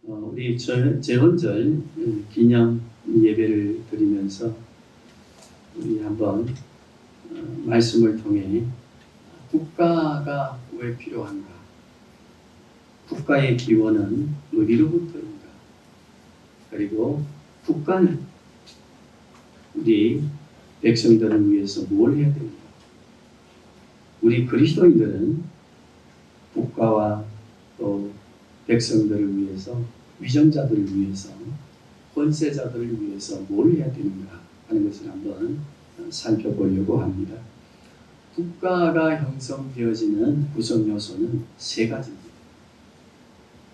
우리 재헌절 기념 예배를 드리면서 우리 한번 말씀을 통해 국가가 왜 필요한가? 국가의 기원은 어디로부터인가? 그리고 국가는 우리 백성들을 위해서 뭘 해야 되는가? 우리 그리스도인들은 국가와 또 백성들을 위해서, 위정자들을 위해서, 권세자들을 위해서 뭘 해야 되는가 하는 것을 한번 살펴보려고 합니다. 국가가 형성되어지는 구성 요소는 세 가지입니다.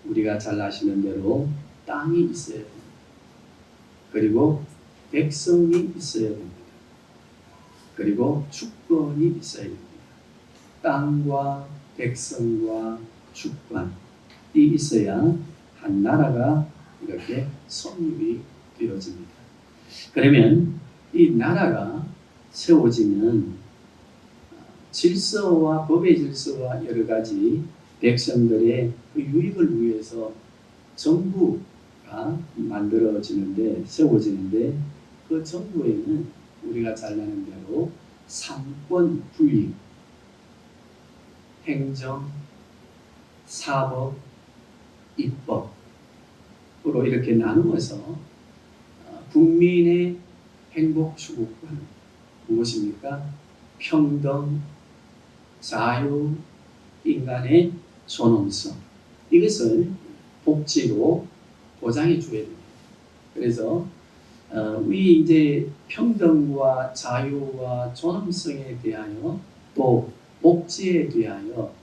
우리가 잘 아시는 대로 땅이 있어야 됩니다. 그리고 백성이 있어야 됩니다. 그리고 주권이 있어야 됩니다. 땅과 백성과 주권이 있어야 한 나라가 이렇게 성립이 되어집니다. 그러면 이 나라가 세워지면 질서와 법의 질서와 여러 가지 백성들의 그 유익을 위해서 정부가 만들어지는데, 세워지는데, 그 정부에는 우리가 잘 아는 대로 삼권 분립, 행정, 사법, 입법으로 이렇게 나누어서 국민의 행복 추구권, 무엇입니까? 평등, 자유, 인간의 존엄성, 이것을 복지로 보장해 줘야 됩니다. 그래서 우리 이제 평등과 자유와 존엄성에 대하여, 또 복지에 대하여,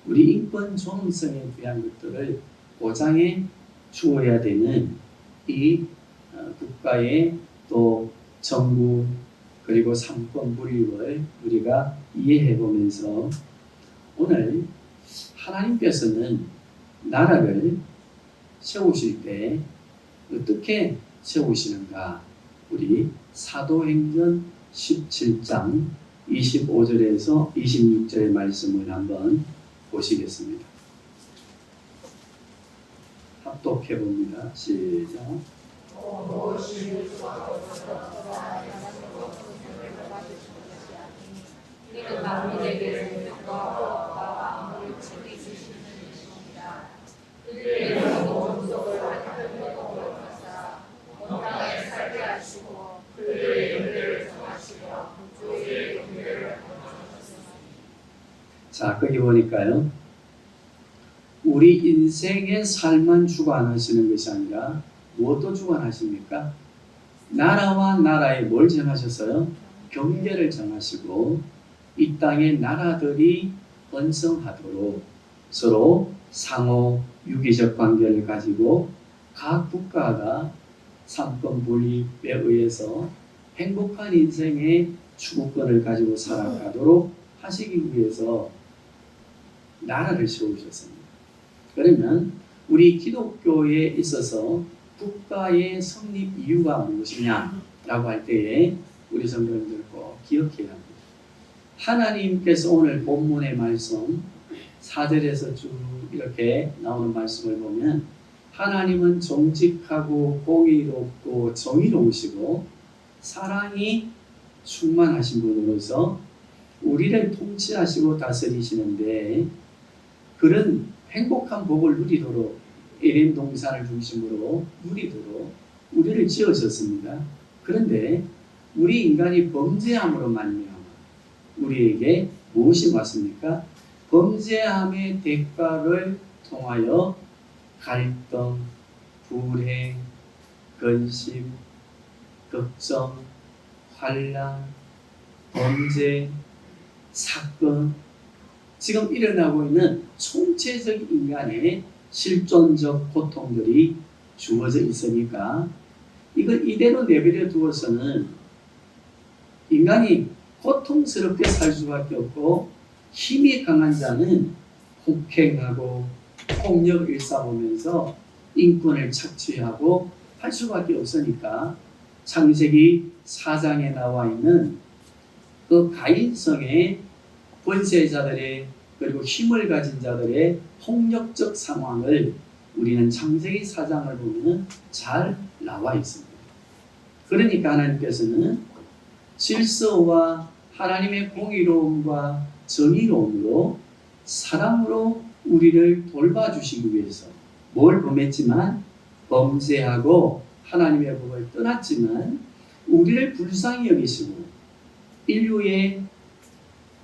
우리 인권 존엄성에 대한 것들을 보장해 주어야 되는 이 국가의 또 정부 그리고 삼권 분립을 우리가 이해해 보면서 오늘 하나님께서는 나라를 세우실 때 어떻게 세우시는가, 우리 사도행전 17장 25절에서 26절의 말씀을 한번 보시겠습니다. 합독해 봅니다. 시작. 이는 만민에게 능력과 왕을 책임지시는 이십니다. 그들의 모든 속을 하나님으로 하사 온 땅에 살게 하시고 그들의 영예를 정하시며 그들의 영예를 정하셨습니다. 자, 거기 보니까요, 우리 인생의 삶만 주관하시는 것이 아니라 무엇도 주관하십니까? 나라와 나라에 뭘 정하셨어요? 경계를 정하시고 이 땅의 나라들이 번성하도록 서로 상호 유기적 관계를 가지고 각 국가가 삼권 분립에 의해서 행복한 인생의 추구권을 가지고 살아가도록 하시기 위해서 나라를 세우셨습니다. 그러면 우리 기독교에 있어서 국가의 성립 이유가 무엇이냐라고 할 때에 우리 성도님들 꼭 기억해야 합니다. 하나님께서 오늘 본문의 말씀 4절에서 쭉 이렇게 나오는 말씀을 보면 하나님은 정직하고 공의롭고 정의로우시고 사랑이 충만하신 분으로서 우리를 통치하시고 다스리시는데, 그런 행복한 복을 누리도록 에덴 동산을 중심으로 누리도록 우리를 지으셨습니다. 그런데 우리 인간이 범죄함으로 말미암아 우리에게 무엇이 왔습니까? 범죄함의 대가를 통하여 갈등, 불행, 근심, 걱정, 환난, 범죄, 사건, 지금 일어나고 있는 총체적 인간의 실존적 고통들이 주어져 있으니까 이걸 이대로 내버려 두어서는 인간이 고통스럽게 살 수밖에 없고, 힘이 강한 자는 폭행하고 폭력을 일삼으면서 인권을 착취하고 할 수밖에 없으니까 창세기 4장에 나와 있는 그 가인성의 권세자들의 그리고 힘을 가진 자들의 폭력적 상황을 우리는 창세기 4장을 보면 잘 나와 있습니다. 그러니까 하나님께서는 질서와 하나님의 공의로움과 정의로움으로 사랑으로 우리를 돌봐주시기 위해서 뭘 범했지만 범죄하고 하나님의 법을 떠났지만 우리를 불쌍히 여기시고 인류의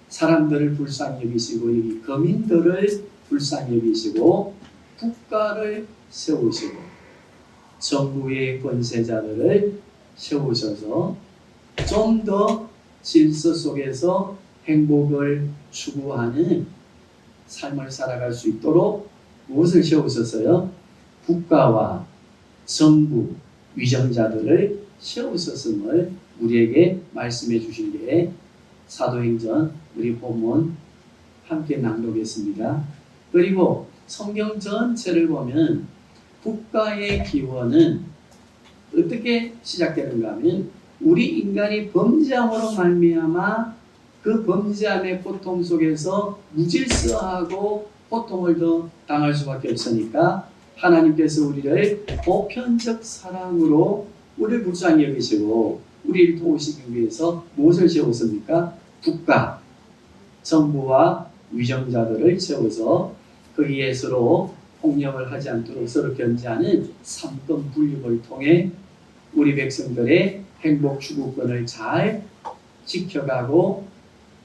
사람들을 불쌍히 여기시고 이 거민들을 불쌍히 여기시고 국가를 세우시고 정부의 권세자들을 세우셔서 좀 더 질서 속에서 행복을 추구하는 삶을 살아갈 수 있도록 무엇을 세우셨어요? 국가와 정부, 위정자들을 세우셨음을 우리에게 말씀해 주신 게 사도행전 우리 본문 함께 낭독했습니다. 그리고 성경 전체를 보면 국가의 기원은 어떻게 시작되는가 하면 우리 인간이 범죄함으로 말미암아 그 범죄함의 고통 속에서 무질서하고 고통을 더 당할 수밖에 없으니까 하나님께서 우리를 보편적 사랑으로 우리를 불쌍히 여기시고 우리를 도우시기 위해서 무엇을 세웠습니까? 국가, 정부와 위정자들을 세워서 거기에 서로 폭력을 하지 않도록 서로 견제하는 삼권 분립을 통해 우리 백성들의 행복 추구권을 잘 지켜가고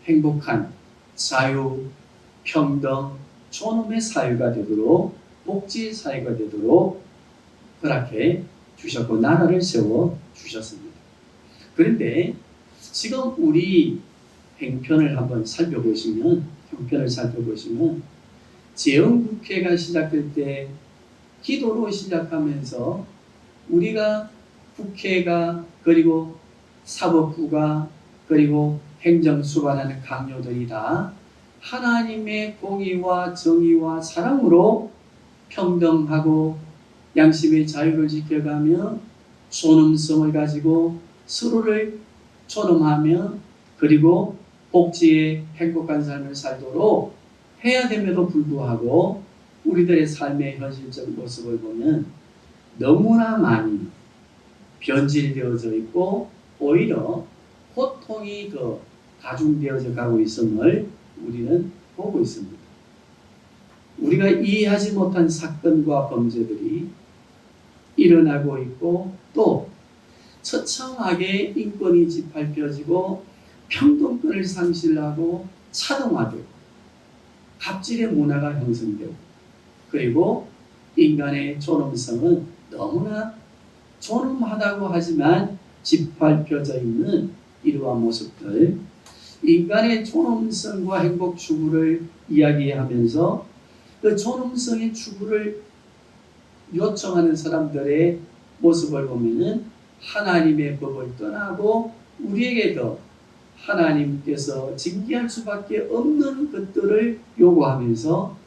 행복한 자유, 평등, 존엄의 사회가 되도록 복지 사회가 되도록 허락해 주셨고 나라를 세워 주셨습니다. 그런데 지금 우리 형편을 살펴보시면 재헌국회가 시작될 때 기도로 시작하면서 우리가 국회가 그리고 사법부가 그리고 행정수반하는 강요들이 다 하나님의 공의와 정의와 사랑으로 평등하고 양심의 자유를 지켜가며 존엄성을 가지고 서로를 존엄하며 그리고 복지의 행복한 삶을 살도록 해야 됨에도 불구하고 우리들의 삶의 현실적 모습을 보면 너무나 많이 변질되어져 있고 오히려 고통이 더 가중되어져 가고 있음을 우리는 보고 있습니다. 우리가 이해하지 못한 사건과 범죄들이 일어나고 있고 또 처참하게 인권이 짓밟혀지고 평등권을 상실하고 차등화되고 갑질의 문화가 형성되고 그리고 인간의 존엄성은 너무나 존엄하다고 하지만 짓밟혀져 있는 이러한 모습들 인간의 존엄성과 행복 추구를 이야기하면서 그 존엄성의 추구를 요청하는 사람들의 모습을 보면은 하나님의 법을 떠나고 우리에게 더 하나님께서 징계할 수밖에 없는 것들을 요구하면서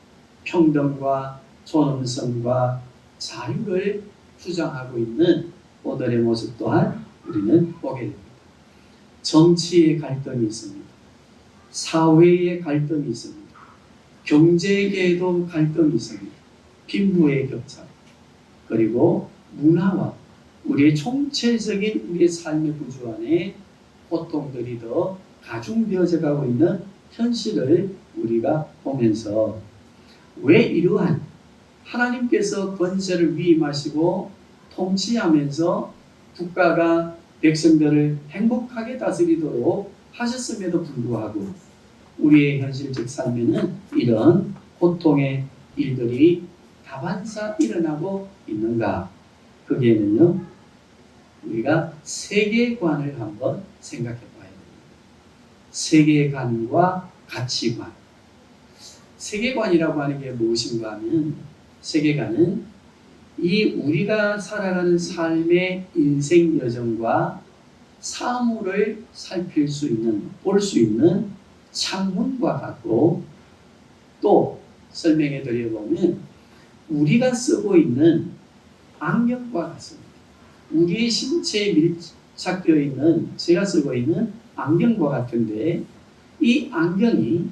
평등과 존엄성과 자유를 주장하고 있는 오늘의 모습 또한 우리는 보게 됩니다. 정치의 갈등이 있습니다. 사회의 갈등이 있습니다. 경제계에도 갈등이 있습니다. 빈부의 격차 그리고 문화와 우리의 총체적인 우리의 삶의 구조 안에 고통들이 더 가중되어져 가고 있는 현실을 우리가 보면서 왜 이러한 하나님께서 권세를 위임하시고 통치하면서 국가가 백성들을 행복하게 다스리도록 하셨음에도 불구하고 우리의 현실적 삶에는 이런 고통의 일들이 다반사 일어나고 있는가? 거기에는요 우리가 세계관을 한번 생각해 봐야 됩니다. 세계관과 가치관. 세계관이라고 하는 게 무엇인가 하면 세계관은 이 우리가 살아가는 삶의 인생 여정과 사물을 살필 수 있는, 볼 수 있는 창문과 같고 또 설명해 드려보면 우리가 쓰고 있는 안경과 같습니다. 우리의 신체에 밀착되어 있는 제가 쓰고 있는 안경과 같은데 이 안경이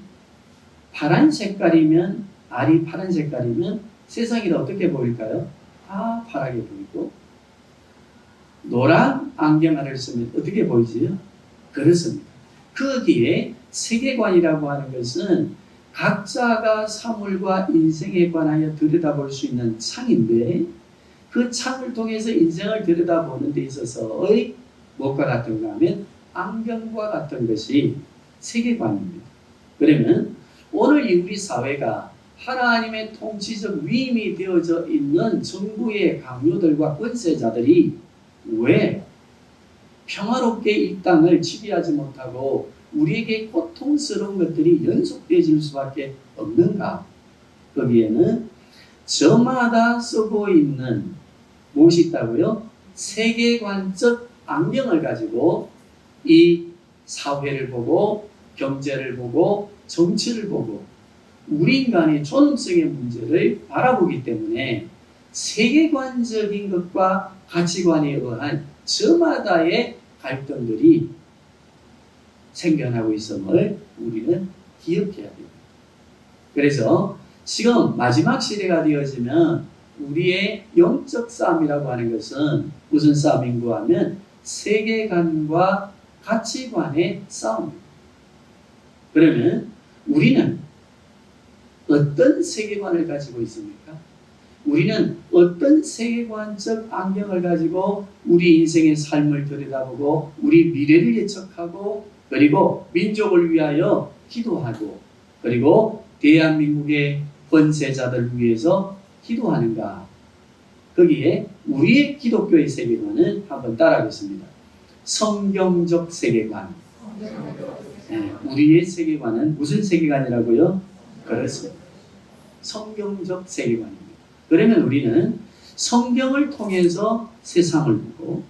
파란 색깔이면 알이 파란 색깔이면 세상이 어떻게 보일까요? 다 파랗게 보이고, 노란 안경을 쓰면 어떻게 보이지요? 그렇습니다. 거기에 세계관이라고 하는 것은 각자가 사물과 인생에 관하여 들여다볼 수 있는 창인데, 그 창을 통해서 인생을 들여다보는 데 있어서의 무엇과 같은가 하면 안경과 같은 것이 세계관입니다. 그러면 오늘 이 우리 사회가 하나님의 통치적 위임이 되어져 있는 정부의 강요들과 권세자들이 왜 평화롭게 이 땅을 지배하지 못하고 우리에게 고통스러운 것들이 연속되어질 수밖에 없는가? 거기에는 저마다 쓰고 있는 무엇이 있다고요? 세계관적 안경을 가지고 이 사회를 보고 경제를 보고 정치를 보고 우리 인간의 존엄성의 문제를 바라보기 때문에 세계관적인 것과 가치관에 의한 저마다의 갈등들이 생겨나고 있음을 우리는 기억해야 됩니다. 그래서 지금 마지막 시대가 되어지면 우리의 영적 싸움이라고 하는 것은 무슨 싸움인가 하면 세계관과 가치관의 싸움입니다. 그러면 우리는 어떤 세계관을 가지고 있습니까? 우리는 어떤 세계관적 안경을 가지고 우리 인생의 삶을 들여다보고 우리 미래를 예측하고 그리고 민족을 위하여 기도하고 그리고 대한민국의 권세자들을 위해서 기도하는가? 거기에 우리의 기독교의 세계관은 한번 따라하겠습니다. 성경적 세계관. 네, 우리의 세계관은 무슨 세계관이라고요? 그렇습니다. 성경적 세계관입니다. 그러면 우리는 성경을 통해서 세상을 보고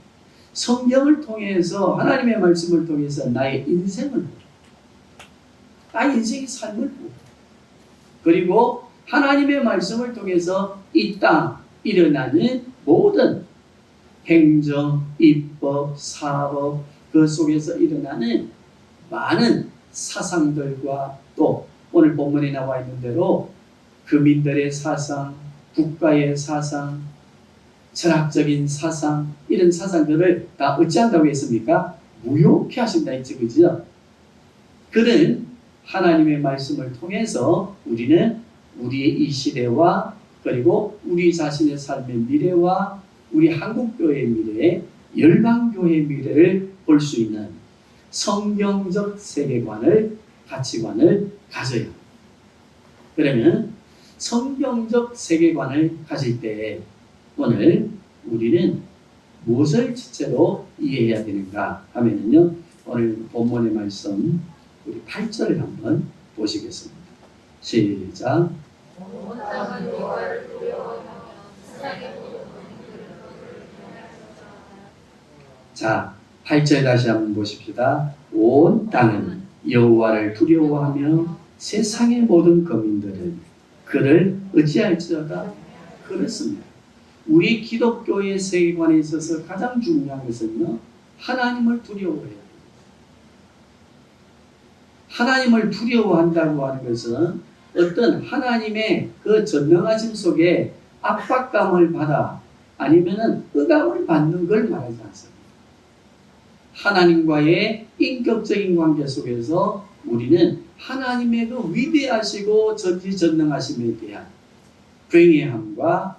성경을 통해서 하나님의 말씀을 통해서 나의 인생을 보고 나의 인생의 삶을 보고 그리고 하나님의 말씀을 통해서 이 땅 일어나는 모든 행정, 입법, 사법 그 속에서 일어나는 많은 사상들과 또 오늘 본문에 나와 있는 대로 교민들의 사상, 국가의 사상, 철학적인 사상 이런 사상들을 다 어찌한다고 했습니까? 무효케 하신다 했죠. 그죠? 그는 하나님의 말씀을 통해서 우리는 우리의 이 시대와 그리고 우리 자신의 삶의 미래와 우리 한국교회의 미래, 열방교회의 미래를 볼 수 있는 성경적 세계관을, 가치관을 가져야 합니다. 그러면 성경적 세계관을 가질 때 오늘 우리는 무엇을 주체로 이해해야 되는가 하면요. 오늘 본문의 말씀 우리 8절을 한번 보시겠습니다. 시작. 자, 8절 다시 한번 보십시다. 온 땅은 여호와를 두려워하며 세상의 모든 거민들은 그를 의지할지어다. 그렇습니다. 우리 기독교의 세계관에 있어서 가장 중요한 것은요, 하나님을 두려워해야 됩니다. 하나님을 두려워한다고 하는 것은 어떤 하나님의 그 전능하심 속에 압박감을 받아 아니면은 의감을 받는 걸 말하지 않습니다. 하나님과의 인격적인 관계 속에서 우리는 하나님의 그 위대하시고 전지전능하심에 대한 경외함과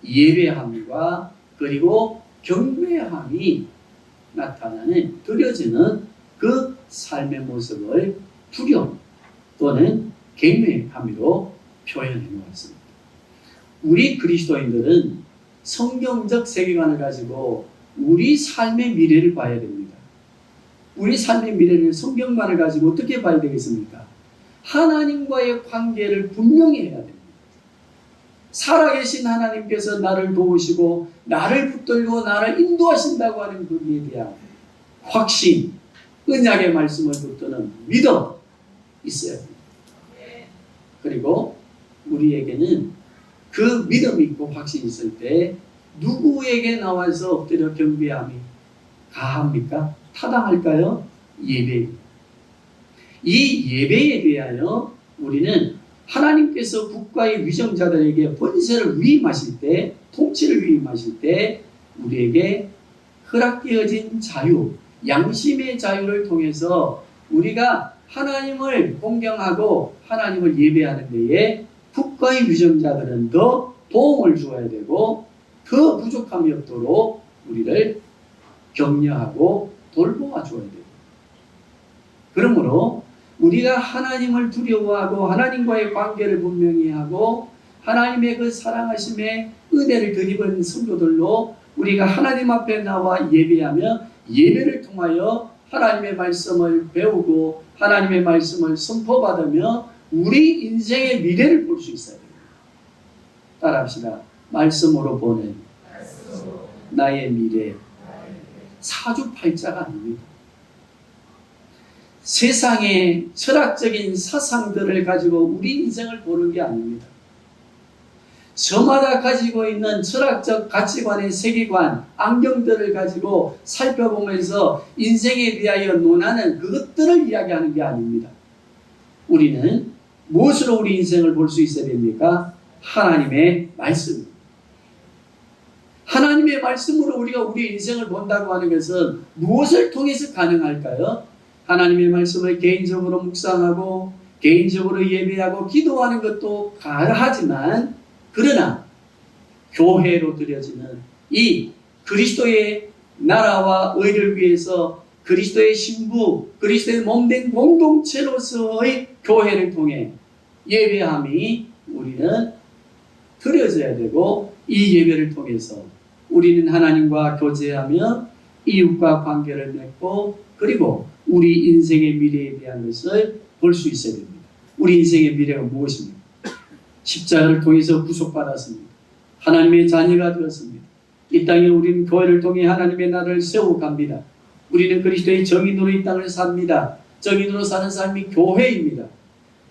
예배함과 그리고 경배함이 나타나는 드려지는 그 삶의 모습을 두려움 또는 경외함으로 표현해 놓았습니다. 우리 그리스도인들은 성경적 세계관을 가지고 우리 삶의 미래를 봐야 됩니다. 우리 삶의 미래를 성경관을 가지고 어떻게 봐야 되겠습니까? 하나님과의 관계를 분명히 해야 됩니다. 살아계신 하나님께서 나를 도우시고 나를 붙들고 나를 인도하신다고 하는 거기에 대한 확신, 언약의 말씀을 붙드는 믿음 있어야 됩니다. 그리고 우리에게는 그 믿음이 있고 확신이 있을 때 누구에게 나와서 엎드려 경배함이 가합니까? 타당할까요? 예배. 이 예배에 대하여 우리는 하나님께서 국가의 위정자들에게 권세를 위임하실 때, 통치를 위임하실 때 우리에게 허락되어진 자유, 양심의 자유를 통해서 우리가 하나님을 공경하고 하나님을 예배하는 데에 국가의 위정자들은 더 도움을 주어야 되고 더 부족함이 없도록 우리를 격려하고 돌보아 줘야 돼요. 그러므로 우리가 하나님을 두려워하고 하나님과의 관계를 분명히 하고 하나님의 그 사랑하심의 은혜를 덧입은 성도들로 우리가 하나님 앞에 나와 예배하며 예배를 통하여 하나님의 말씀을 배우고 하나님의 말씀을 선포받으며 우리 인생의 미래를 볼 수 있어야 됩니다. 따라합시다. 말씀으로 보는 나의 미래. 사주팔자가 아닙니다. 세상의 철학적인 사상들을 가지고 우리 인생을 보는 게 아닙니다. 저마다 가지고 있는 철학적 가치관의 세계관, 안경들을 가지고 살펴보면서 인생에 대하여 논하는 그것들을 이야기하는 게 아닙니다. 우리는 무엇으로 우리 인생을 볼 수 있어야 됩니까? 하나님의 말씀. 하나님의 말씀으로 우리가 우리 인생을 본다고 하는 것은 무엇을 통해서 가능할까요? 하나님의 말씀을 개인적으로 묵상하고 개인적으로 예배하고 기도하는 것도 가능하지만 그러나 교회로 드려지는 이 그리스도의 나라와 의를 위해서 그리스도의 신부, 그리스도의 몸된 공동체로서의 교회를 통해 예배함이 우리는 드려져야 되고 이 예배를 통해서 우리는 하나님과 교제하며 이웃과 관계를 맺고 그리고 우리 인생의 미래에 대한 것을 볼 수 있어야 됩니다. 우리 인생의 미래가 무엇입니까? 십자가를 통해서 구속받았습니다. 하나님의 자녀가 되었습니다. 이 땅에 우리는 교회를 통해 하나님의 나라를 세워갑니다. 우리는 그리스도의 정인으로 이 땅을 삽니다. 정인으로 사는 삶이 교회입니다.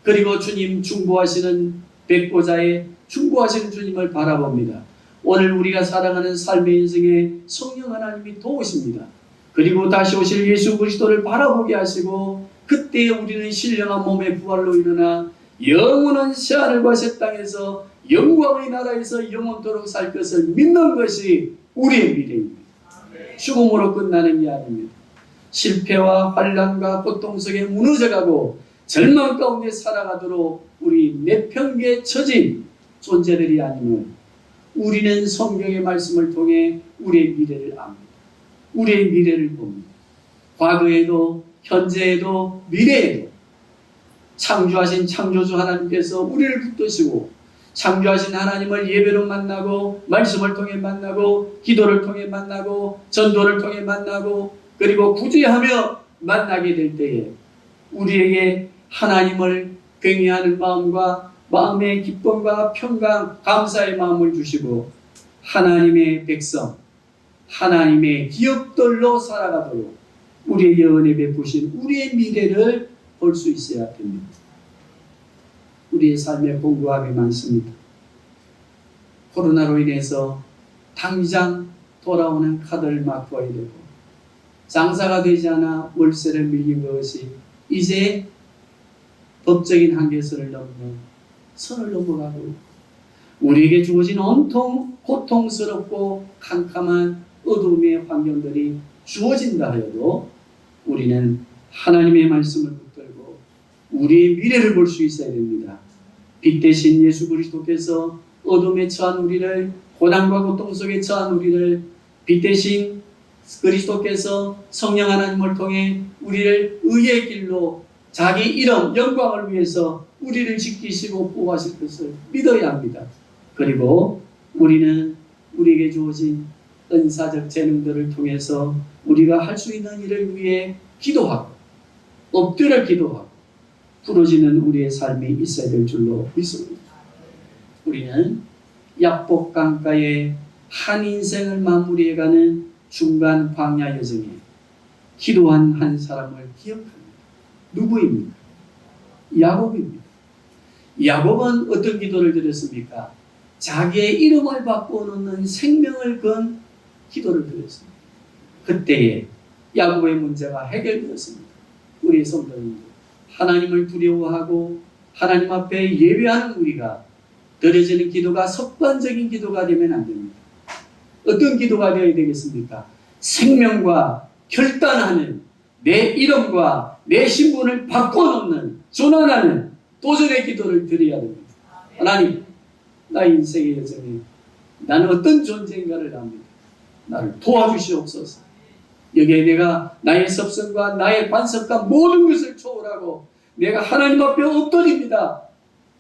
그리고 주님 중보하시는 백보자의 중보하시는 주님을 바라봅니다. 오늘 우리가 살아가는 삶의 인생에 성령 하나님이 도우십니다. 그리고 다시 오실 예수 그리스도를 바라보게 하시고 그때 우리는 신령한 몸의 부활로 일어나 영원한 새하늘과 새 땅에서 영광의 나라에서 영원토록 살 것을 믿는 것이 우리의 미래입니다. 죽음으로 끝나는 게 아닙니다. 실패와 환난과 고통 속에 무너져가고 절망 가운데 살아가도록 우리 내평기에 처진 존재들이 아니면 우리는 성경의 말씀을 통해 우리의 미래를 압니다. 우리의 미래를 봅니다. 과거에도 현재에도 미래에도 창조하신 창조주 하나님께서 우리를 붙드시고 창조하신 하나님을 예배로 만나고 말씀을 통해 만나고 기도를 통해 만나고 전도를 통해 만나고 그리고 구제하며 만나게 될 때에 우리에게 하나님을 경외하는 마음과 마음의 기쁨과 평강, 감사의 마음을 주시고 하나님의 백성, 하나님의 기업들로 살아가도록 우리에게 은혜 베푸신 우리의 미래를 볼 수 있어야 됩니다. 우리의 삶에 공고함이 많습니다. 코로나로 인해서 당장 돌아오는 카드를 막고야 되고 장사가 되지 않아 월세를 밀린 것이 이제 법적인 한계선을 넘는 선을 넘어가고 우리에게 주어진 온통 고통스럽고 캄캄한 어둠의 환경들이 주어진다 하여도 우리는 하나님의 말씀을 붙들고 우리의 미래를 볼 수 있어야 됩니다. 빛 대신 예수 그리스도께서 어둠에 처한 우리를 고난과 고통 속에 처한 우리를 빛 대신 그리스도께서 성령 하나님을 통해 우리를 의의 길로 자기 이름 영광을 위해서 우리를 지키시고 보호하실 것을 믿어야 합니다. 그리고 우리는 우리에게 주어진 은사적 재능들을 통해서 우리가 할 수 있는 일을 위해 기도하고 엎드려 기도하고 부러지는 우리의 삶이 있어야 될 줄로 믿습니다. 우리는 약복강가의 한 인생을 마무리해가는 중간 광야 여정에 기도한 한 사람을 기억합니다. 누구입니까? 야곱입니다. 야곱은 어떤 기도를 드렸습니까? 자기의 이름을 바꿔놓는 생명을 건 기도를 드렸습니다. 그때에 야곱의 문제가 해결되었습니다. 우리 성도님들 하나님을 두려워하고 하나님 앞에 예배하는 우리가 드려지는 기도가 습관적인 기도가 되면 안 됩니다. 어떤 기도가 되어야 되겠습니까? 생명과 결단하는 내 이름과 내 신분을 바꿔놓는 전환하는 도전의 기도를 드려야 됩니다. 하나님, 나의 인생의 여정에 나는 어떤 존재인가를 압니다. 나를 도와주시옵소서. 여기에 내가 나의 섭성과 나의 반석과 모든 것을 초월하고 내가 하나님 앞에 엎드립니다.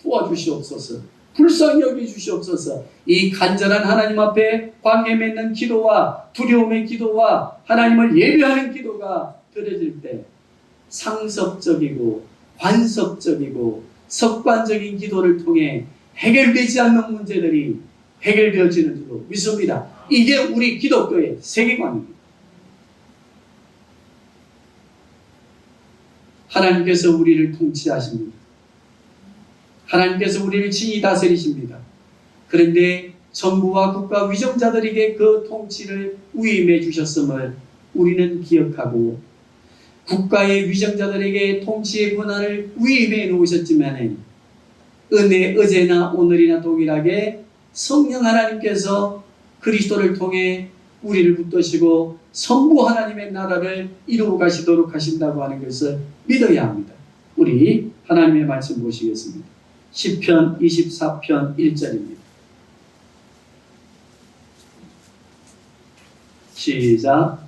도와주시옵소서. 불쌍히 여겨주시옵소서. 이 간절한 하나님 앞에 관계 맺는 기도와 두려움의 기도와 하나님을 예배하는 기도가 드려질 때 상습적이고 관습적이고 습관적인 기도를 통해 해결되지 않는 문제들이 해결되어지는 줄로 믿습니다. 이게 우리 기독교의 세계관입니다. 하나님께서 우리를 통치하십니다. 하나님께서 우리를 친히 다스리십니다. 그런데 정부와 국가 위정자들에게 그 통치를 위임해 주셨음을 우리는 기억하고 국가의 위정자들에게 통치의 권한을 위임해 놓으셨지만 은혜 어제나 오늘이나 동일하게 성령 하나님께서 그리스도를 통해 우리를 붙드시고 성부 하나님의 나라를 이루어 가시도록 하신다고 하는 것을 믿어야 합니다. 우리 하나님의 말씀 보시겠습니다. 시편 24편 1절입니다. 시작.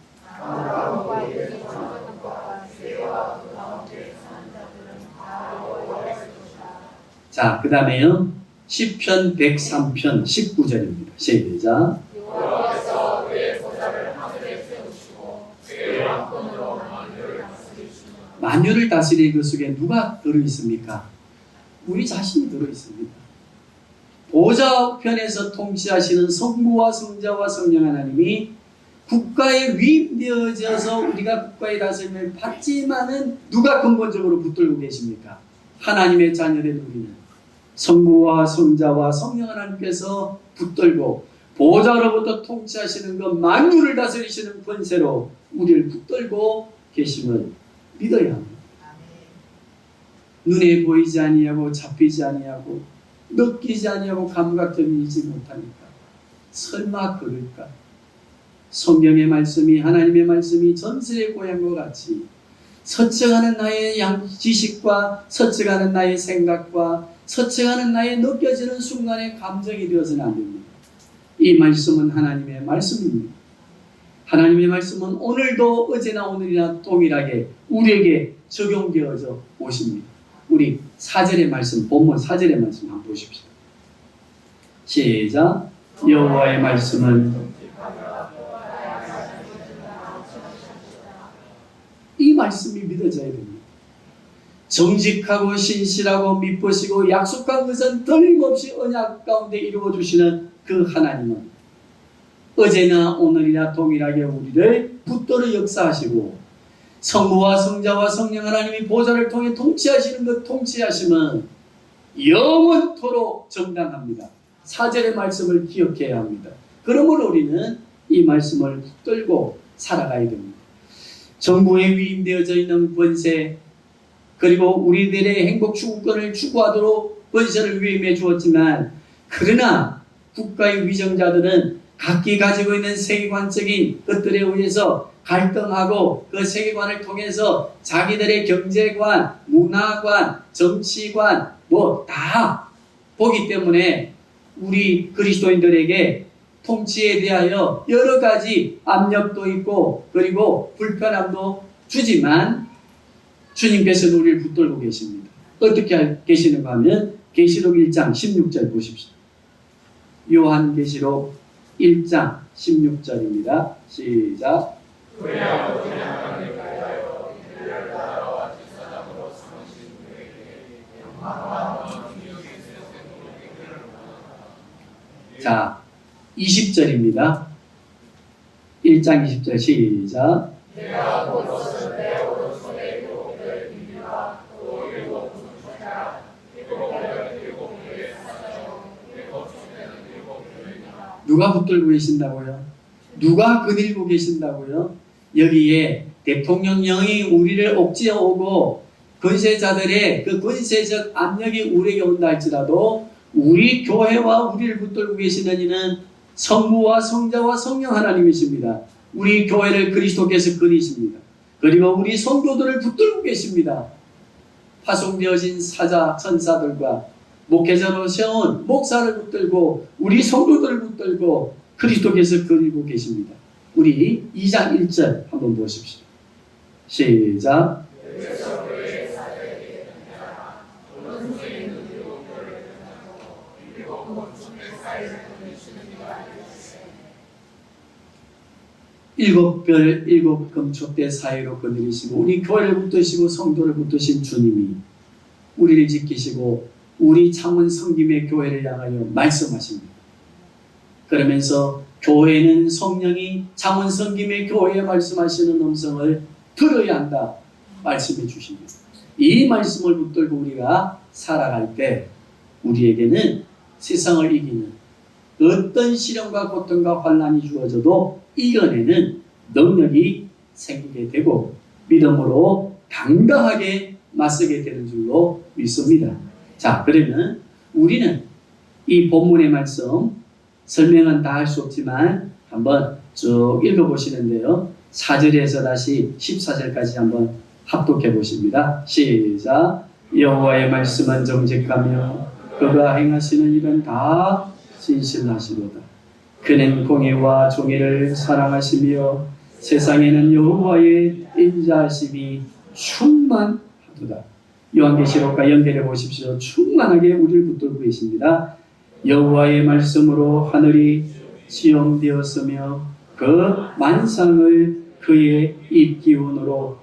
자, 그 다음에요. 시편 103편 19절입니다. 시작. 여호와께서 그의 보좌를 하늘에 세우시고 그의 왕권으로 만유를 다스리시는 만유를 다스리는 그 속에 누가 들어있습니까? 우리 자신이 들어있습니다. 보좌 편에서 통치하시는 성부와 성자와 성령 하나님이 국가에 위임되어져서 우리가 국가의 다스림을 받지만은 누가 근본적으로 붙들고 계십니까? 하나님의 자녀된 우리는 성부와 성자와 성령 하나님께서 붙들고 보좌로부터 통치하시는 그 만유를 다스리시는 권세로 우리를 붙들고 계심을 믿어야 합니다. 눈에 보이지 아니하고 잡히지 아니하고 느끼지 아니하고 감각적이지 못하니까 설마 그럴까? 성경의 말씀이 하나님의 말씀이 전설의 고향과 같이 서측하는 나의 지식과 서측하는 나의 생각과 서측하는 나의 느껴지는 순간의 감정이 되어서는 안 됩니다. 이 말씀은 하나님의 말씀입니다. 하나님의 말씀은 오늘도 어제나 오늘이나 동일하게 우리에게 적용되어져 오십니다. 우리 4절의 말씀, 본문 4절의 말씀 한번 보십시오. 시작. 여호와의 말씀은 이 말씀이 믿어져야 됩니다. 정직하고 신실하고 미쁘시고 약속한 것은 틀림없이 언약 가운데 이루어주시는 그 하나님은 어제나 오늘이나 동일하게 우리를 붙들어 역사하시고 성부와 성자와 성령 하나님이 보좌를 통해 통치하시는 그 통치하심은 영원토록 정당합니다. 4절의 말씀을 기억해야 합니다. 그러므로 우리는 이 말씀을 붙들고 살아가야 됩니다. 정부에 위임되어져 있는 권세 그리고 우리들의 행복 추구권을 추구하도록 권세를 위임해 주었지만 그러나 국가의 위정자들은 각기 가지고 있는 세계관적인 것들에 의해서 갈등하고 그 세계관을 통해서 자기들의 경제관, 문화관, 정치관 뭐 다 보기 때문에 우리 그리스도인들에게 통치에 대하여 여러 가지 압력도 있고 그리고 불편함도 주지만 주님께서는 우리를 붙들고 계십니다. 어떻게 계시는가 하면 계시록 1장 16절 보십시오. 요한계시록 1장 16절입니다. 시작. 자, 20절입니다. 1장 20절 시작. 내가 곧 내 오른손에 일곱을 비비와 또 일곱 분수자 일곱을 일곱 개의 사자요 일곱 주에는 일곱 교회니라. 누가 붙들고 계신다고요? 누가 거닐고 계신다고요? 여기에 대통령령이 우리를 옥죄어 오고 권세자들의 그 권세적 압력이 우리에게 온다 할지라도 우리 교회와 우리를 붙들고 계시는 이는 성부와 성자와 성령 하나님이십니다. 우리 교회를 그리스도께서 그리십니다. 그리고 우리 성도들을 붙들고 계십니다. 파송되어진 사자, 천사들과 목회자로 세운 목사를 붙들고 우리 성도들을 붙들고 그리스도께서 그리고 계십니다. 우리 2장 1절 한번 보십시오. 시작. 일곱 별 일곱 금촉대 사이로 거느리시고 우리 교회를 붙드시고 성도를 붙드신 주님이 우리를 지키시고 우리 창원 성김의 교회를 향하여 말씀하십니다. 그러면서 교회는 성령이 창원 성김의 교회에 말씀하시는 음성을 들어야 한다 말씀해 주십니다. 이 말씀을 붙들고 우리가 살아갈 때 우리에게는 세상을 이기는 어떤 시련과 고통과 환난이 주어져도 이겨내는 능력이 생기게 되고 믿음으로 당당하게 맞서게 되는 줄로 믿습니다. 자, 그러면 우리는 이 본문의 말씀 설명은 다 할 수 없지만 한번 쭉 읽어보시는데요. 4절에서 다시 14절까지 한번 합독해 보십니다. 시작. 여호와의 말씀은 정직하며 그가 행하시는 일은 다 진실하시로다. 그는 공의와 정의를 사랑하시며 세상에는 여호와의 인자하심이 충만하도다. 요한계시록과 연결해 보십시오. 충만하게 우리를 붙들고 계십니다. 여호와의 말씀으로 하늘이 지음되었으며 그 만상을 그의 입기운으로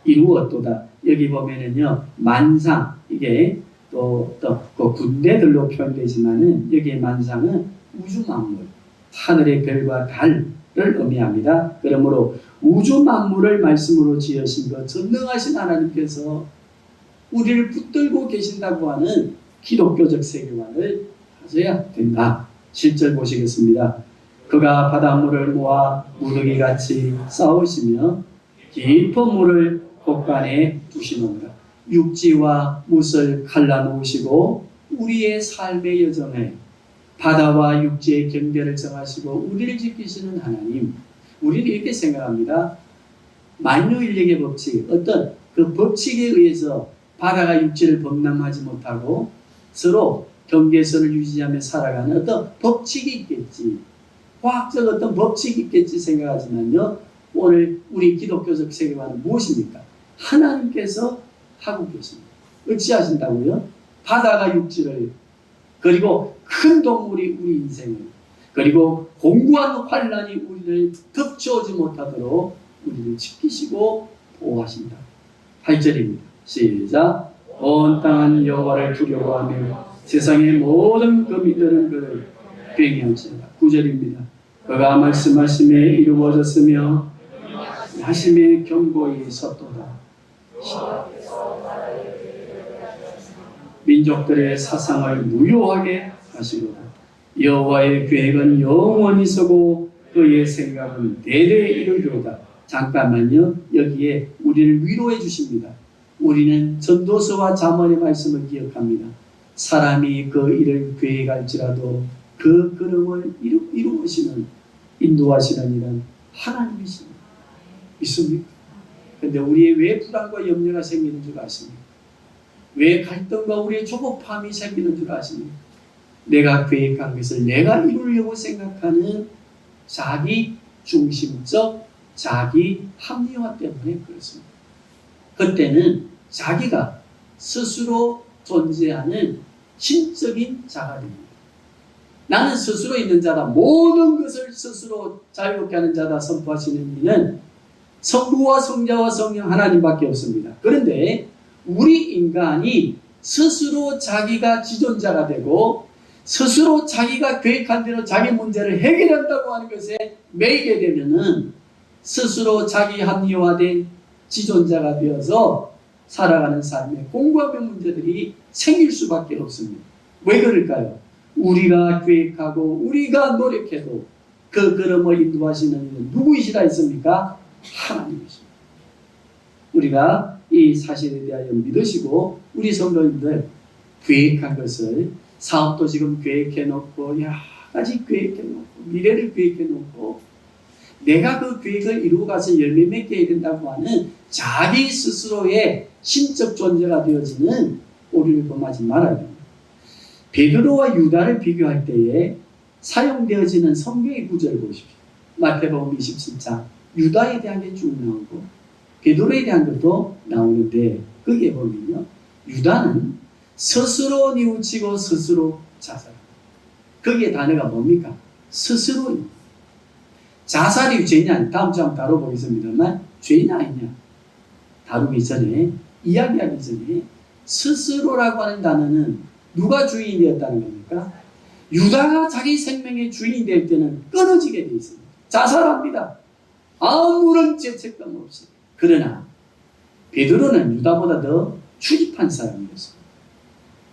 이루었도다. 여기 보면은요, 만상, 이게 또 그 군대들로 표현되지만은 여기에 만상은 우주 만물, 하늘의 별과 달을 의미합니다. 그러므로 우주 만물을 말씀으로 지으신 것 전능하신 하나님께서 우리를 붙들고 계신다고 하는 기독교적 세계관을 가져야 된다. 7절 보시겠습니다. 그가 바닷물을 모아 무더기같이 쌓으시며 깊은 물을 곳간에 두시는가. 육지와 못을 갈라놓으시고 우리의 삶의 여정에 바다와 육지의 경계를 정하시고 우리를 지키시는 하나님. 우리는 이렇게 생각합니다. 만유인력의 법칙, 어떤 그 법칙에 의해서 바다가 육지를 범람하지 못하고 서로 경계선을 유지하며 살아가는 어떤 법칙이 있겠지. 과학적 어떤 법칙이 있겠지 생각하지만요. 오늘 우리 기독교적 세계관은 무엇입니까? 하나님께서 하고 계십니다. 어찌하신다고요? 바다가 육지를, 그리고 큰 동물이 우리 인생을, 그리고 공고한 환란이 우리를 덮쳐오지 못하도록 우리를 지키시고 보호하신다. 8절입니다. 시작. 온 땅은 여호와를 두려워하며 세상의 모든 거민들은 그를 경외할지어다. 9절입니다. 그가 말씀하심에 이루어졌으며 하심에 경고히 섰도다. 민족들의 사상을 무효하게 하시도다. 여호와의 계획은 영원히 서고 그의 생각은 대대에 이르리로다. 잠깐만요. 여기에 우리를 위로해 주십니다. 우리는 전도서와 잠언의 말씀을 기억합니다. 사람이 그 일을 계획할지라도 그 걸음을 이루시는 인도하시는 이는 하나님이십니다. 믿습니까? 그런데 우리의 왜 불안과 염려가 생기는 줄 아십니까? 왜 갈등과 우리의 조급함이 생기는 줄 아십니까? 내가 계획한 것을 내가 이루려고 생각하는 자기 중심적 자기 합리화 때문에 그렇습니다. 그때는 자기가 스스로 존재하는 신적인 자가 됩니다. 나는 스스로 있는 자다. 모든 것을 스스로 자유롭게 하는 자다 선포하시는 이는 성부와 성자와 성령 하나님밖에 없습니다. 그런데 우리 인간이 스스로 자기가 지존자가 되고 스스로 자기가 계획한 대로 자기 문제를 해결한다고 하는 것에 매이게 되면은 스스로 자기 합리화된 지존자가 되어서 살아가는 삶에 공부하는 문제들이 생길 수밖에 없습니다. 왜 그럴까요? 우리가 계획하고 우리가 노력해도 그 걸음을 인도하시는 이는 누구이시라 했습니까? 하나님이십니다. 우리가 이 사실에 대하여 믿으시고 우리 성도님들 계획한 것을 사업도 지금 계획해 놓고 여러 가지 계획해 놓고 미래를 계획해 놓고 내가 그 계획을 이루고 가서 열매 맺게 해야 된다고 하는 자기 스스로의 신적 존재가 되어지는 오류를 범하지 말아야 됩니다. 베드로와 유다를 비교할 때에 사용되어지는 성경의 구절을 보십시오. 마태복음 27장 유다에 대한 게 쭉 나오고 베드로에 대한 것도 나오는데 거기에 보면요. 유다는 스스로 뉘우치고 스스로 자살합니다. 거기에 단어가 뭡니까? 스스로입니다. 자살이 죄냐? 다음 주 한번 다뤄보겠습니다만 죄냐 아니냐 다루기 전에 이야기하기 전에 스스로라고 하는 단어는 누가 주인이 되었다는 겁니까? 유다가 자기 생명의 주인이 될 때는 끊어지게 되어 있습니다. 자살합니다. 아무런 죄책감 없이. 그러나 베드로는 유다보다 더 출입한 사람이었습니다.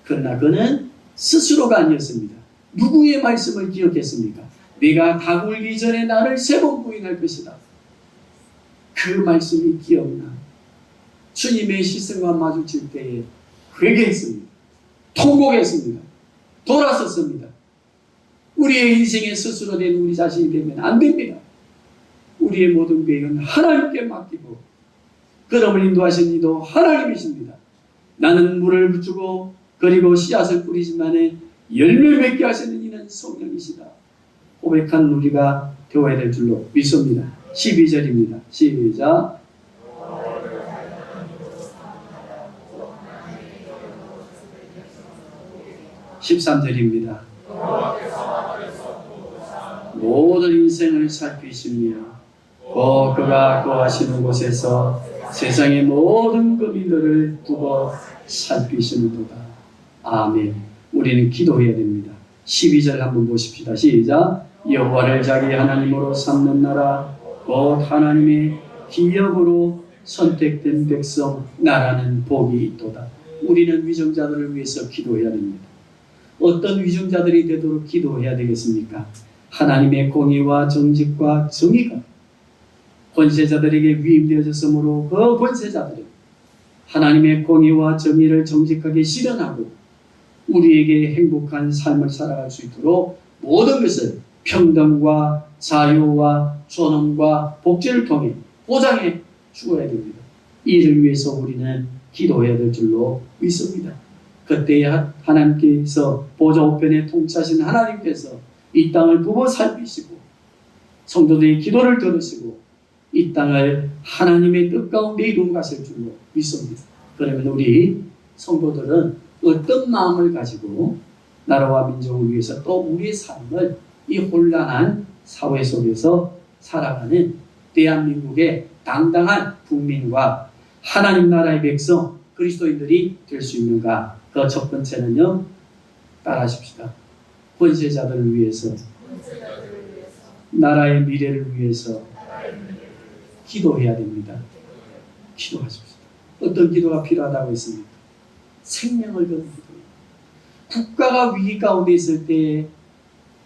그러나 그는 스스로가 아니었습니다. 누구의 말씀을 기억했습니까? 네가 다 굴기 전에 나를 3번 부인할 것이다. 그 말씀이 기억나. 주님의 시선과 마주칠 때에 회개했습니다. 통곡했습니다. 돌아섰습니다. 우리의 인생에 스스로 된 우리 자신이 되면 안 됩니다. 우리의 모든 계획은 하나님께 맡기고 걸음을 인도하신 이도 하나님이십니다. 나는 물을 주고 그리고 씨앗을 뿌리지만 열매 맺게 하시는 이는 성령이시다. 고백한 우리가 되어야 될 줄로 믿습니다. 12절입니다. 시작. 13절입니다. 모든 인생을 살피시며 그가 거하시는 곳에서 세상의 모든 거민들을 두고 살피시는도다. 아멘. 우리는 기도해야 됩니다. 12절 한번 보십시다. 시작. 여호와를 자기 하나님으로 삼는 나라 곧 하나님의 기업으로 선택된 백성 나라는 복이 있도다. 우리는 위정자들을 위해서 기도해야 됩니다. 어떤 위정자들이 되도록 기도해야 되겠습니까? 하나님의 공의와 정직과 정의가 권세자들에게 위임되어졌으므로 그 권세자들은 하나님의 공의와 정의를 정직하게 실현하고 우리에게 행복한 삶을 살아갈 수 있도록 모든 것을 평등과 자유와 존엄과 복제를 통해 보장해 주어야 됩니다. 이를 위해서 우리는 기도해야 될 줄로 믿습니다. 그때에 하나님께서 보좌 우편에 통치하신 하나님께서 이 땅을 부어 살피시고 성도들의 기도를 들으시고 이 땅을 하나님의 뜻 가운데 이루어 가실 줄로 믿습니다. 그러면 우리 성도들은 어떤 마음을 가지고 나라와 민족을 위해서 또 우리의 삶을 이 혼란한 사회 속에서 살아가는 대한민국의 당당한 국민과 하나님 나라의 백성 그리스도인들이 될 수 있는가? 그 첫 번째는요. 따라하십시다. 권세자들을 위해서 나라의 미래를 위해서 기도해야 됩니다. 기도하십시다. 어떤 기도가 필요하다고 했습니까? 생명을 거는 기도. 국가가 위기 가운데 있을 때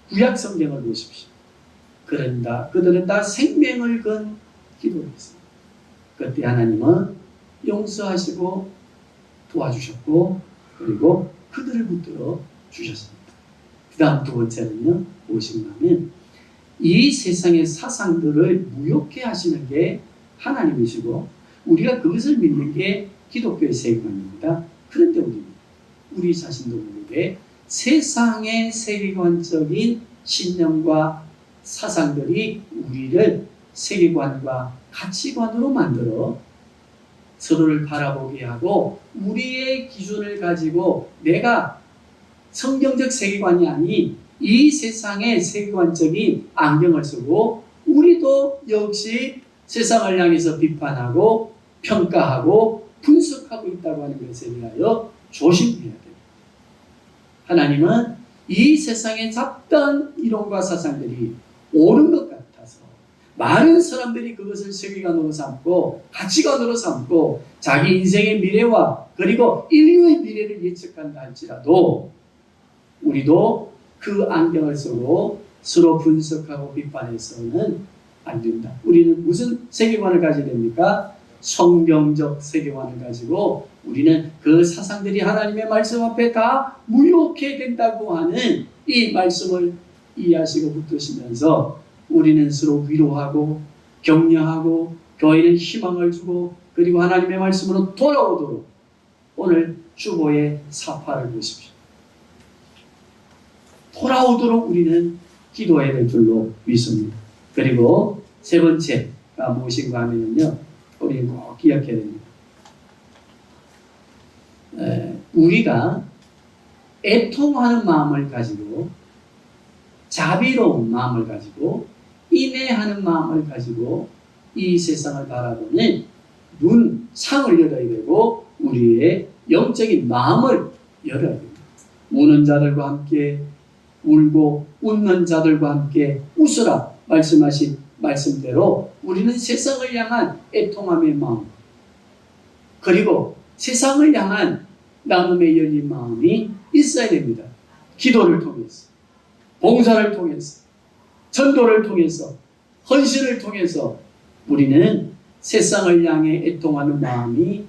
구약 성경을 보십시오. 그들은 다 생명을 건 기도를 했습니다. 그때 하나님은 용서하시고 도와주셨고 그리고 그들을 붙들어 주셨습니다. 그 다음 두 번째는요. 무엇인가하면 이 세상의 사상들을 무효케 하시는 게 하나님이시고 우리가 그것을 믿는 게 기독교의 세계관입니다. 그런데 우리 자신도 모르게 세상의 세계관적인 신념과 사상들이 우리를 세계관과 가치관으로 만들어 서로를 바라보게 하고 우리의 기준을 가지고 내가 성경적 세계관이 아닌 이 세상의 세계관적인 안경을 쓰고 우리도 역시 세상을 향해서 비판하고 평가하고 분석하고 있다고 하는 것에 대하여 조심해야 됩니다. 하나님은 이 세상의 잡다한 이론과 사상들이 옳은 것 같아서 많은 사람들이 그것을 세계관으로 삼고 가치관으로 삼고 자기 인생의 미래와 그리고 인류의 미래를 예측한다 할지라도 우리도 그 안경을 쓰고 서로 분석하고 비판해서는 안 된다. 우리는 무슨 세계관을 가져야 됩니까? 성경적 세계관을 가지고 우리는 그 사상들이 하나님의 말씀 앞에 다 무효케 된다고 하는 이 말씀을 이해하시고 붙드시면서 우리는 서로 위로하고 격려하고 교회는 희망을 주고 그리고 하나님의 말씀으로 돌아오도록 오늘 주보의 사파를 보십시오. 돌아오도록 우리는 기도해야 될 줄로 믿습니다. 그리고 세 번째가 무엇인가 하면요, 우리는 꼭 기억해야 됩니다. 우리가 애통하는 마음을 가지고 자비로운 마음을 가지고 인내하는 마음을 가지고 이 세상을 바라보는 상을 열어야 되고 우리의 영적인 마음을 열어야 됩니다. 우는 자들과 함께 울고 웃는 자들과 함께 웃으라 말씀하신 말씀대로 우리는 세상을 향한 애통함의 마음 그리고 세상을 향한 나눔에 열린 마음이 있어야 됩니다. 기도를 통해서 봉사를 통해서 전도를 통해서 헌신을 통해서 우리는 세상을 향해 애통하는 마음이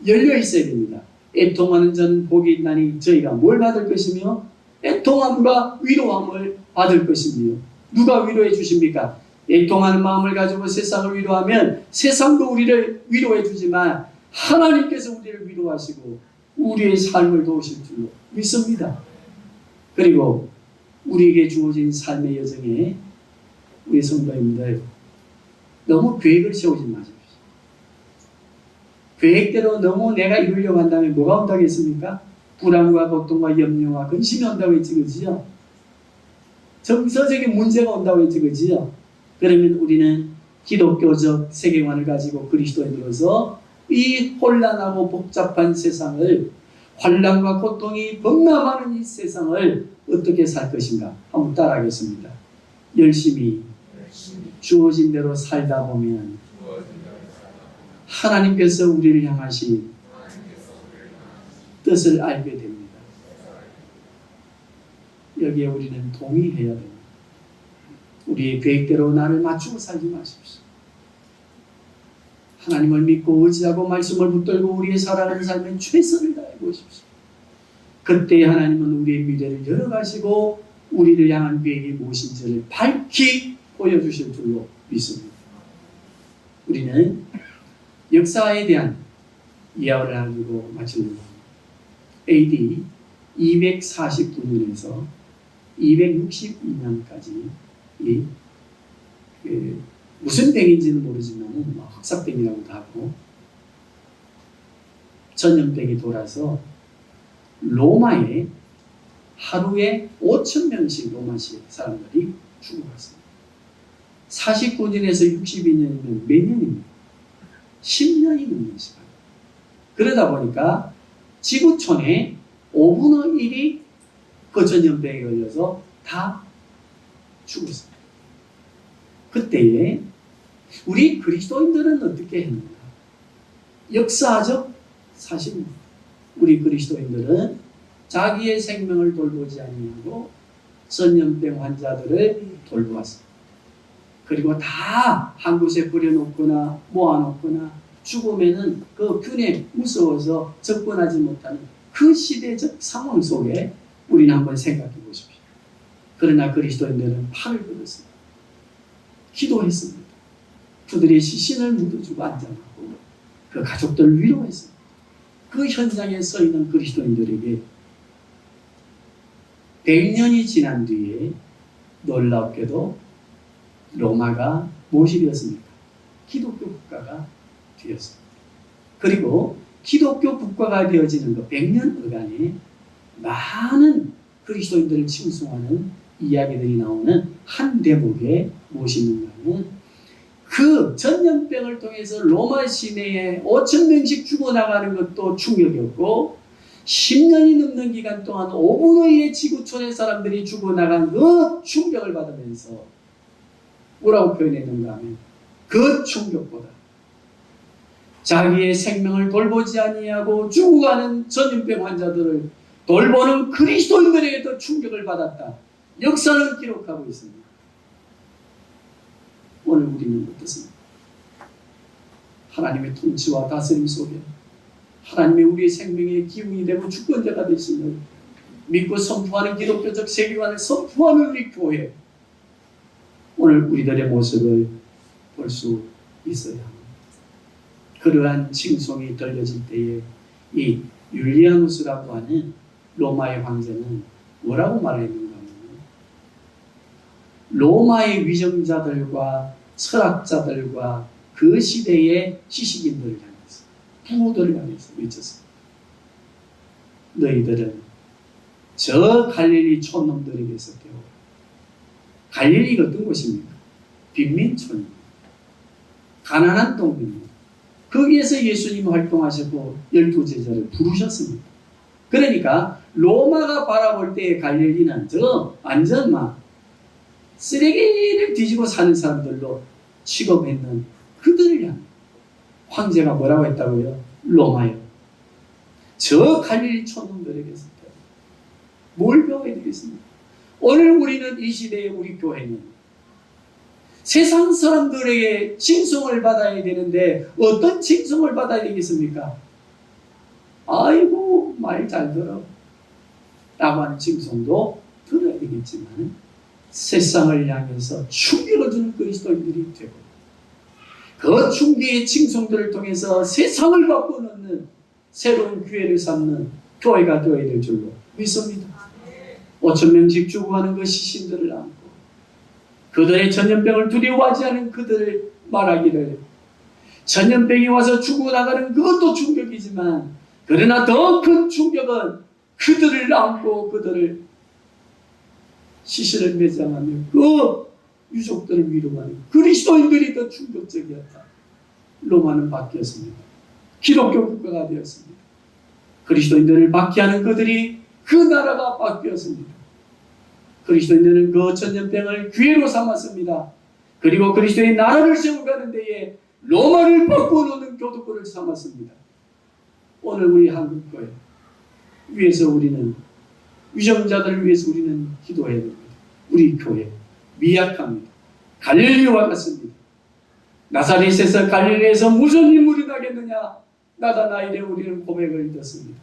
열려 있어야 됩니다. 애통하는 자는 복이 있나니 저희가 뭘 받을 것이며 애통함과 위로함을 받을 것이며 누가 위로해 주십니까? 애통하는 마음을 가지고 세상을 위로하면 세상도 우리를 위로해 주지만 하나님께서 우리를 위로하시고 우리의 삶을 도우실 줄로 믿습니다. 그리고 우리에게 주어진 삶의 여정에 우리 성도님들 너무 계획을 세우지 마십시오. 계획대로 너무 내가 이루려고 한다면 뭐가 온다겠습니까? 불안과 고통과 염려와 근심이 온다고 했지, 그지요? 정서적인 문제가 온다고 했지, 그지요? 그러면 우리는 기독교적 세계관을 가지고 그리스도인으로서 이 혼란하고 복잡한 세상을 환난과 고통이 범람하는 이 세상을 어떻게 살 것인가 한번 따라하겠습니다. 열심히 주어진 대로 살다 보면 하나님께서 우리를 향하신 뜻을 알게 됩니다. 여기에 우리는 동의해야 됩니다. 우리의 계획대로 나를 맞추고 살지 마십시오. 하나님을 믿고 의지하고 말씀을 붙들고 우리의 살아가는 삶에 최선을 다해 보십시오. 그때 하나님은 우리의 미래를 열어가시고 우리를 향한 계획이 무엇인지를 밝히 보여주실 줄로 믿습니다. 우리는 역사에 대한 이야기를 가지고 마치려고 합니다. AD 249년에서 262년까지 무슨 뱅인지는 모르지만 흑사뱅이라고도 하고 전염병이 돌아서 로마에 하루에 5,000명씩 로마시 사람들이 죽어갔습니다. 49년에서 62년이면 몇 년입니까? 10년이 넘는 시간. 그러다 보니까 지구촌에 5분의 1이 그 전염병에 걸려서 다 죽었습니다. 그때에 우리 그리스도인들은 어떻게 했는가? 역사적 사실입니다. 우리 그리스도인들은 자기의 생명을 돌보지 아니하고 전염병 환자들을 돌보았습니다. 그리고 다 한 곳에 뿌려놓거나 모아놓거나 죽으면은 그 균에 무서워서 접근하지 못하는 그 시대적 상황 속에 우리는 한번 생각해 보십시오. 그러나 그리스도인들은 팔을 들었습니다. 기도했습니다. 그들의 시신을 묻어주고 안장하고 그 가족들을 위로했습니다. 그 현장에 서 있는 그리스도인들에게 100년이 지난 뒤에 놀랍게도 로마가 무엇이 되었습니까? 기독교 국가가 되었습니다. 그리고 기독교 국가가 되어지는 그 100년간에 많은 그리스도인들을 칭송하는 이야기들이 나오는 한 대목에 무엇이 있는가 하면 그 전염병을 통해서 로마 시내에 5,000명씩 죽어나가는 것도 충격이었고 10년이 넘는 기간 동안 5분의 1의 지구촌의 사람들이 죽어나간 그 충격을 받으면서 뭐라고 표현했는가 하면 그 충격보다 자기의 생명을 돌보지 아니하고 죽어가는 전염병 환자들을 돌보는 그리스도인들에게 더 충격을 받았다. 역사는 기록하고 있습니다. 오늘 우리는 어떻습니까? 하나님의 통치와 다스림 속에 하나님의 우리의 생명의 기운이 되고 주권자가 되심을 믿고 선포하는 기독교적 세계관을 선포하는 우리 교회, 오늘 우리들의 모습을 볼 수 있어야 합니다. 그러한 칭송이 들려질 때에 이 율리아누스라고 하는 로마의 황제는 뭐라고 말했는가 하면, 로마의 위정자들과 철학자들과 그 시대의 지식인들을 향해서, 부호들을 향해서 외쳤습니다. 너희들은 저 갈릴리 촌놈들에게서 배워라. 갈릴리가 어떤 곳입니까? 빈민촌입니다. 가난한 동네입니다. 거기에서 예수님 활동하시고 12제자를 부르셨습니다. 그러니까 로마가 바라볼 때의 갈릴리는 저 완전 막 쓰레기를 뒤지고 사는 사람들로 취급했는 그들을 향해 황제가 뭐라고 했다고요? 로마요. 저 갈릴리 촌놈들에게서 뭘 배워야 되겠습니까? 오늘 우리는 이 시대의 우리 교회는 세상 사람들에게 칭송을 받아야 되는데 어떤 칭송을 받아야 되겠습니까? 아이고 말 잘 들어 라고 하는 칭송도 들어야 되겠지만 세상을 향해서 충격을 주는 그리스도인들이 되고 그 충격의 칭송들을 통해서 세상을 바꾸는 새로운 기회를 삼는 교회가 되어야 될 줄로 믿습니다. 5,000명씩 죽어가는 그 시신들을 안고 그들의 전염병을 두려워하지 않은 그들을 말하기를, 전염병이 와서 죽어나가는 그것도 충격이지만 그러나 더 큰 충격은 그들을 안고 그들을 시신을 매장하며 그 유족들을 위로하는 그리스도인들이 더 충격적이었다. 로마는 바뀌었습니다. 기독교 국가가 되었습니다. 그리스도인들을 박해하는 그들이 그 나라가 바뀌었습니다. 그리스도인들은 그 전염병을 기회로 삼았습니다. 그리고 그리스도의 나라를 세워가는 데에 로마를 바꿔놓는 교도권을 삼았습니다. 오늘 우리 한국교회 위해서 우리는, 위정자들을 위해서 우리는 기도해야 됩니다. 우리 교회 미약합니다. 갈릴리와 같습니다. 나사렛에서 갈릴리에서 무슨 인물이 나겠느냐? 나다나엘에 우리는 고백을 듣습니다.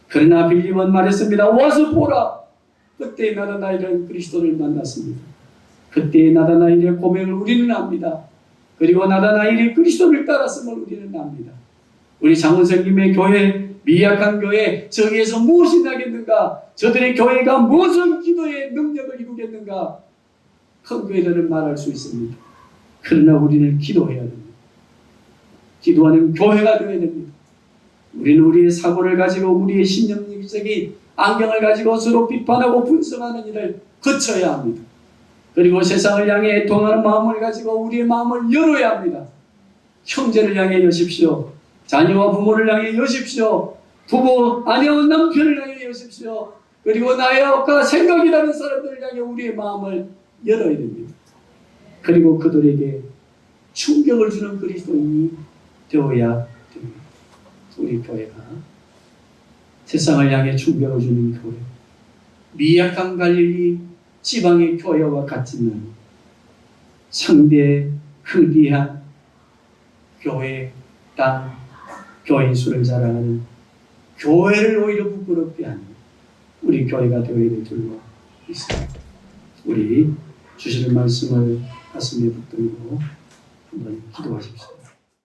그러나 빌립은 말했습니다. 와서 보라. 그때 나다나엘은 그리스도를 만났습니다. 그때 나다나엘의 고백을 우리는 압니다. 그리고 나다나엘이 그리스도를 따랐음을 우리는 압니다. 우리 장원생님의 교회, 미약한 교회, 저기에서 무엇이 나겠는가? 저들의 교회가 무슨 기도의 능력을 이루겠는가? 큰 교회들은 말할 수 있습니다. 그러나 우리는 기도해야 됩니다. 기도하는 교회가 되어야 됩니다. 우리는 우리의 사고를 가지고 우리의 신념적인 안경을 가지고 서로 비판하고 분석하는 일을 거쳐야 합니다. 그리고 세상을 향해 애통하는 마음을 가지고 우리의 마음을 열어야 합니다. 형제를 향해 여십시오. 자녀와 부모를 향해 여십시오. 부부, 아내와 남편을 향해 여십시오. 그리고 나의 아까 생각이라는 사람들을 향해 우리의 마음을 열어야 됩니다. 그리고 그들에게 충격을 주는 그리스도인이 되어야 됩니다. 우리 교회가 세상을 향해 충격을 주는 교회, 미약한 갈릴리 지방의 교회와 같지만 상대 크리한 교회 땅, 교인 수를 자랑하는 교회를 오히려 부끄럽게 하는 우리 교회가 되어야 될 줄로 믿습니다. 우리 주시는 말씀을 가슴에 붙들고 한번 기도하십시오.